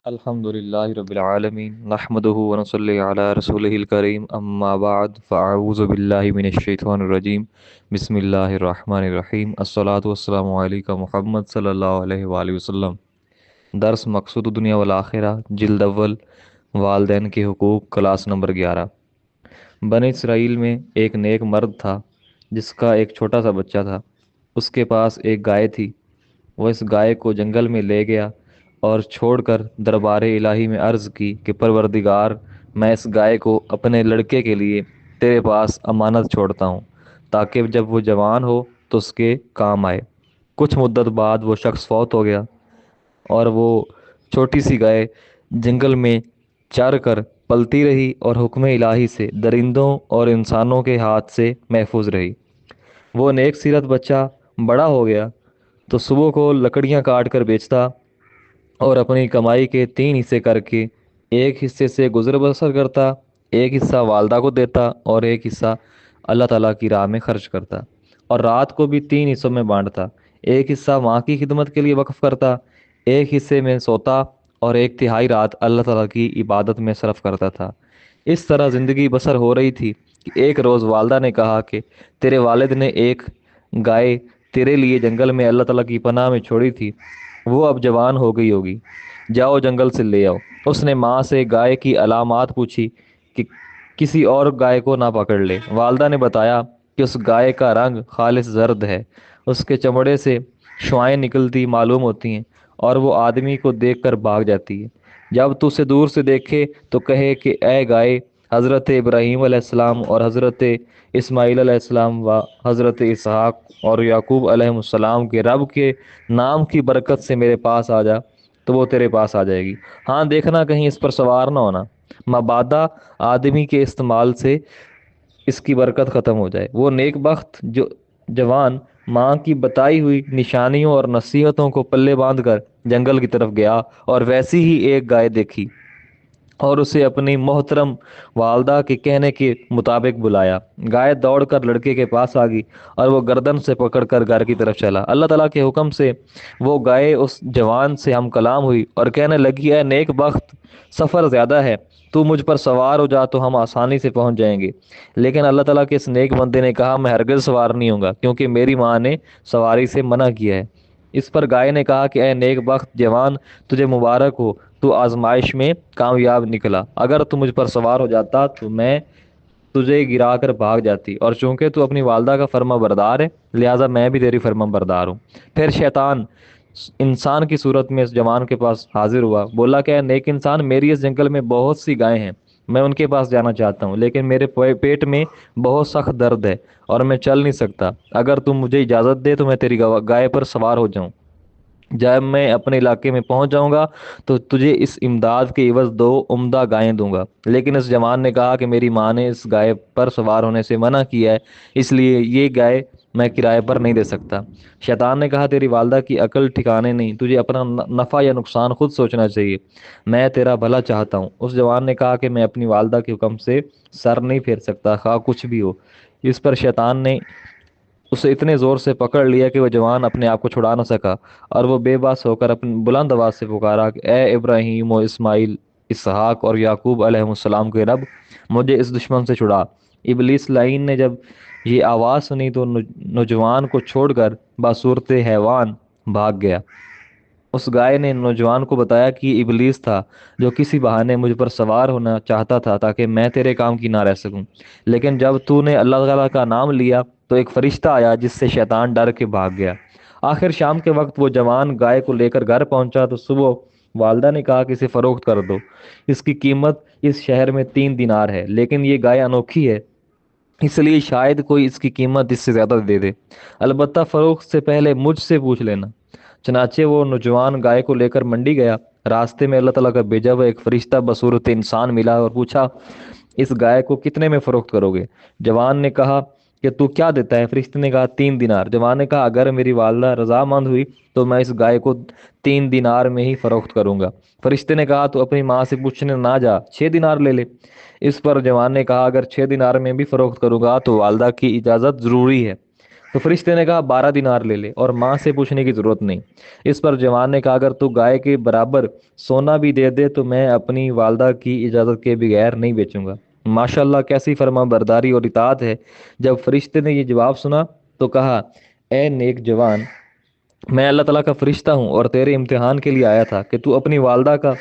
الحمدللہ رب العالمین نحمدہ ونصلی علی رسولہ الکریم اما بعد فاعوذ باللہ من الشیطان الرجیم بسم اللہ الرحمن الرحیم الصلاۃ والسلام علیکہ محمد صلی اللہ علیہ وآلہ وسلم۔ درس مقصود دنیا والآخرہ، جلد اول، والدین کے حقوق، کلاس نمبر 11۔ بنی اسرائیل میں ایک نیک مرد تھا جس کا ایک چھوٹا سا بچہ تھا۔ اس کے پاس ایک گائے تھی۔ وہ اس گائے کو جنگل میں لے گیا اور چھوڑ کر دربار الہی میں عرض کی کہ پروردگار، میں اس گائے کو اپنے لڑکے کے لیے تیرے پاس امانت چھوڑتا ہوں تاکہ جب وہ جوان ہو تو اس کے کام آئے۔ کچھ مدت بعد وہ شخص فوت ہو گیا اور وہ چھوٹی سی گائے جنگل میں چر کر پلتی رہی اور حکم الہی سے درندوں اور انسانوں کے ہاتھ سے محفوظ رہی۔ وہ نیک سیرت بچہ بڑا ہو گیا تو صبح کو لکڑیاں کاٹ کر بیچتا اور اپنی کمائی کے 3 حصے کر کے ایک حصے سے گزر بسر کرتا، ایک حصہ والدہ کو دیتا اور ایک حصہ اللہ تعالیٰ کی راہ میں خرچ کرتا، اور رات کو بھی 3 حصوں میں بانٹتا۔ ایک حصہ ماں کی خدمت کے لیے وقف کرتا، ایک حصے میں سوتا اور ایک تہائی رات اللہ تعالیٰ کی عبادت میں صرف کرتا تھا۔ اس طرح زندگی بسر ہو رہی تھی کہ ایک روز والدہ نے کہا کہ تیرے والد نے ایک گائے تیرے لیے جنگل میں اللہ تعالیٰ کی پناہ میں چھوڑی تھی، وہ اب جوان ہو گئی ہوگی، جاؤ جنگل سے لے آؤ۔ اس نے ماں سے گائے کی علامات پوچھی کہ کسی اور گائے کو نہ پکڑ لے۔ والدہ نے بتایا کہ اس گائے کا رنگ خالص زرد ہے، اس کے چمڑے سے شعائیں نکلتی معلوم ہوتی ہیں اور وہ آدمی کو دیکھ کر بھاگ جاتی ہے۔ جب تو اسے دور سے دیکھے تو کہے کہ اے گائے، حضرت ابراہیم علیہ السلام اور حضرت اسماعیل علیہ السلام و حضرت اسحاق اور یعقوب علیہ السلام کے رب کے نام کی برکت سے میرے پاس آ جا، تو وہ تیرے پاس آ جائے گی۔ ہاں دیکھنا کہیں اس پر سوار نہ ہونا، مبادا آدمی کے استعمال سے اس کی برکت ختم ہو جائے۔ وہ نیک بخت جو جوان ماں کی بتائی ہوئی نشانیوں اور نصیحتوں کو پلے باندھ کر جنگل کی طرف گیا اور ویسی ہی ایک گائے دیکھی اور اسے اپنی محترم والدہ کے کہنے کے مطابق بلایا۔ گائے دوڑ کر لڑکے کے پاس آ گئی اور وہ گردن سے پکڑ کر گھر کی طرف چلا۔ اللہ تعالیٰ کے حکم سے وہ گائے اس جوان سے ہم کلام ہوئی اور کہنے لگی، اے نیک بخت، سفر زیادہ ہے، تو مجھ پر سوار ہو جا تو ہم آسانی سے پہنچ جائیں گے۔ لیکن اللہ تعالیٰ کے اس نیک بندے نے کہا، میں ہرگز سوار نہیں ہوں گا کیونکہ میری ماں نے سواری سے منع کیا ہے۔ اس پر گائے نے کہا کہ اے نیک بخت جوان، تجھے مبارک ہو، تو آزمائش میں کامیاب نکلا۔ اگر تو مجھ پر سوار ہو جاتا تو میں تجھے گرا کر بھاگ جاتی، اور چونکہ تو اپنی والدہ کا فرما بردار ہے لہٰذا میں بھی تیری فرما بردار ہوں۔ پھر شیطان انسان کی صورت میں اس جوان کے پاس حاضر ہوا، بولا کہ اے نیک انسان، میری اس جنگل میں بہت سی گائیں ہیں، میں ان کے پاس جانا چاہتا ہوں، لیکن میرے پیٹ میں بہت سخت درد ہے اور میں چل نہیں سکتا۔ اگر تم مجھے اجازت دے تو میں تیری گائے پر سوار ہو جاؤں۔ جب میں اپنے علاقے میں پہنچ جاؤں گا تو تجھے اس امداد کے عوض 2 عمدہ گائیں دوں گا۔ لیکن اس جوان نے کہا کہ میری ماں نے اس گائے پر سوار ہونے سے منع کیا ہے، اس لیے یہ گائے میں کرائے پر نہیں دے سکتا۔ شیطان نے کہا، تیری والدہ کی عقل ٹھکانے نہیں، تجھے اپنا نفع یا نقصان خود سوچنا چاہیے، میں تیرا بھلا چاہتا ہوں۔ اس جوان نے کہا کہ میں اپنی والدہ کے حکم سے سر نہیں پھیر سکتا، خواہ کچھ بھی ہو۔ اس پر شیطان نے اسے اتنے زور سے پکڑ لیا کہ وہ جوان اپنے آپ کو چھڑا نہ سکا، اور وہ بے بس ہو کر اپنی بلند آواز سے پکارا کہ اے ابراہیم و اسماعیل، اسحاق اور یعقوب علیہ السلام کے رب، مجھے اس دشمن سے چھڑا۔ ابلیس لعین نے جب یہ آواز سنی تو نوجوان کو چھوڑ کر باصورت حیوان بھاگ گیا۔ اس گائے نے نوجوان کو بتایا کہ یہ ابلیس تھا جو کسی بہانے مجھ پر سوار ہونا چاہتا تھا تاکہ میں تیرے کام کی نہ رہ سکوں، لیکن جب تو نے اللہ تعالیٰ کا نام لیا تو ایک فرشتہ آیا جس سے شیطان ڈر کے بھاگ گیا۔ آخر شام کے وقت وہ جوان گائے کو لے کر گھر پہنچا تو صبح والدہ نے کہا کہ اسے فروخت کر دو، اس کی قیمت اس شہر میں 3 دینار ہے، لیکن یہ گائے انوکھی ہے اس لیے شاید کوئی اس کی قیمت اس سے زیادہ دے دے، البتہ فروخت سے پہلے مجھ سے پوچھ لینا۔ چنانچہ وہ نوجوان گائے کو لے کر منڈی گیا۔ راستے میں اللہ تعالیٰ کا بھیجا ہوا ایک فرشتہ بصورت انسان ملا اور پوچھا، اس گائے کو کتنے میں فروخت کرو گے؟ جوان نے کہا کہ تو کیا دیتا ہے؟ فرشتے نے کہا 3 دینار۔ جوان نے کہا اگر میری والدہ رضامند ہوئی تو میں اس گائے کو 3 دینار میں ہی فروخت کروں گا۔ فرشتے نے کہا تو اپنی ماں سے پوچھنے نہ جا، 6 دینار لے لے۔ اس پر جوان نے کہا اگر 6 دینار میں بھی فروخت کروں گا تو والدہ کی اجازت ضروری ہے۔ تو فرشتے نے کہا 12 دینار لے لے اور ماں سے پوچھنے کی ضرورت نہیں۔ اس پر جوان نے کہا اگر تو گائے کے برابر سونا بھی دے دے تو میں اپنی والدہ کی اجازت کے بغیر نہیں بیچوں گا۔ ماشاءاللہ کیسی فرما برداری اور اطاعت ہے۔ جب فرشتے نے یہ جواب سنا تو کہا اے نیک جوان، میں اللہ تعالیٰ کا فرشتہ ہوں اور تیرے امتحان کے لیے آیا تھا کہ تو اپنی والدہ کا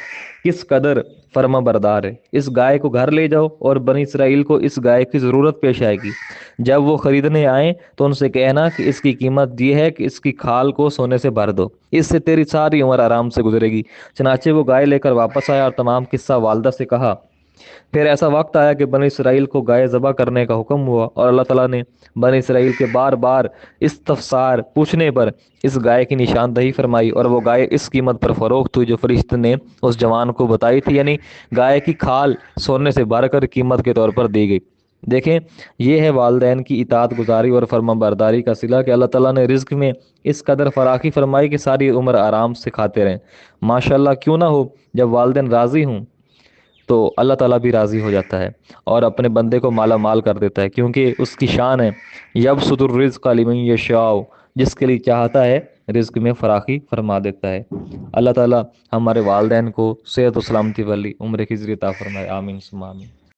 کس قدر فرما بردار ہے۔ اس گائے کو گھر لے جاؤ اور بنی اسرائیل کو اس گائے کی ضرورت پیش آئے گی۔ جب وہ خریدنے آئیں تو ان سے کہنا کہ اس کی قیمت یہ ہے کہ اس کی کھال کو سونے سے بھر دو، اس سے تیری ساری عمر آرام سے گزرے گی۔ چنانچہ وہ گائے لے کر واپس آیا اور تمام قصہ والدہ سے کہا۔ پھر ایسا وقت آیا کہ بنی اسرائیل کو گائے ذبح کرنے کا حکم ہوا اور اللہ تعالیٰ نے بنی اسرائیل کے بار بار استفسار پوچھنے پر اس گائے کی نشاندہی فرمائی اور وہ گائے اس قیمت پر فروخت ہوئی جو فرشتے نے اس جوان کو بتائی تھی، یعنی گائے کی کھال سونے سے بھر کر قیمت کے طور پر دی گئی۔ دیکھیں یہ ہے والدین کی اطاعت گزاری اور فرما برداری کا صلہ کہ اللہ تعالیٰ نے رزق میں اس قدر فراخی فرمائی کہ ساری عمر آرام سے کھاتے رہیں۔ ماشاءاللہ کیوں نہ ہو، جب والدین راضی ہوں تو اللہ تعالیٰ بھی راضی ہو جاتا ہے اور اپنے بندے کو مالا مال کر دیتا ہے، کیونکہ اس کی شان ہے یبسط الرزق لمن یشاء، جس کے لیے چاہتا ہے رزق میں فراخی فرما دیتا ہے۔ اللہ تعالیٰ ہمارے والدین کو صحت و سلامتی والی عمر کی عطا فرمائے، آمین ثم آمین۔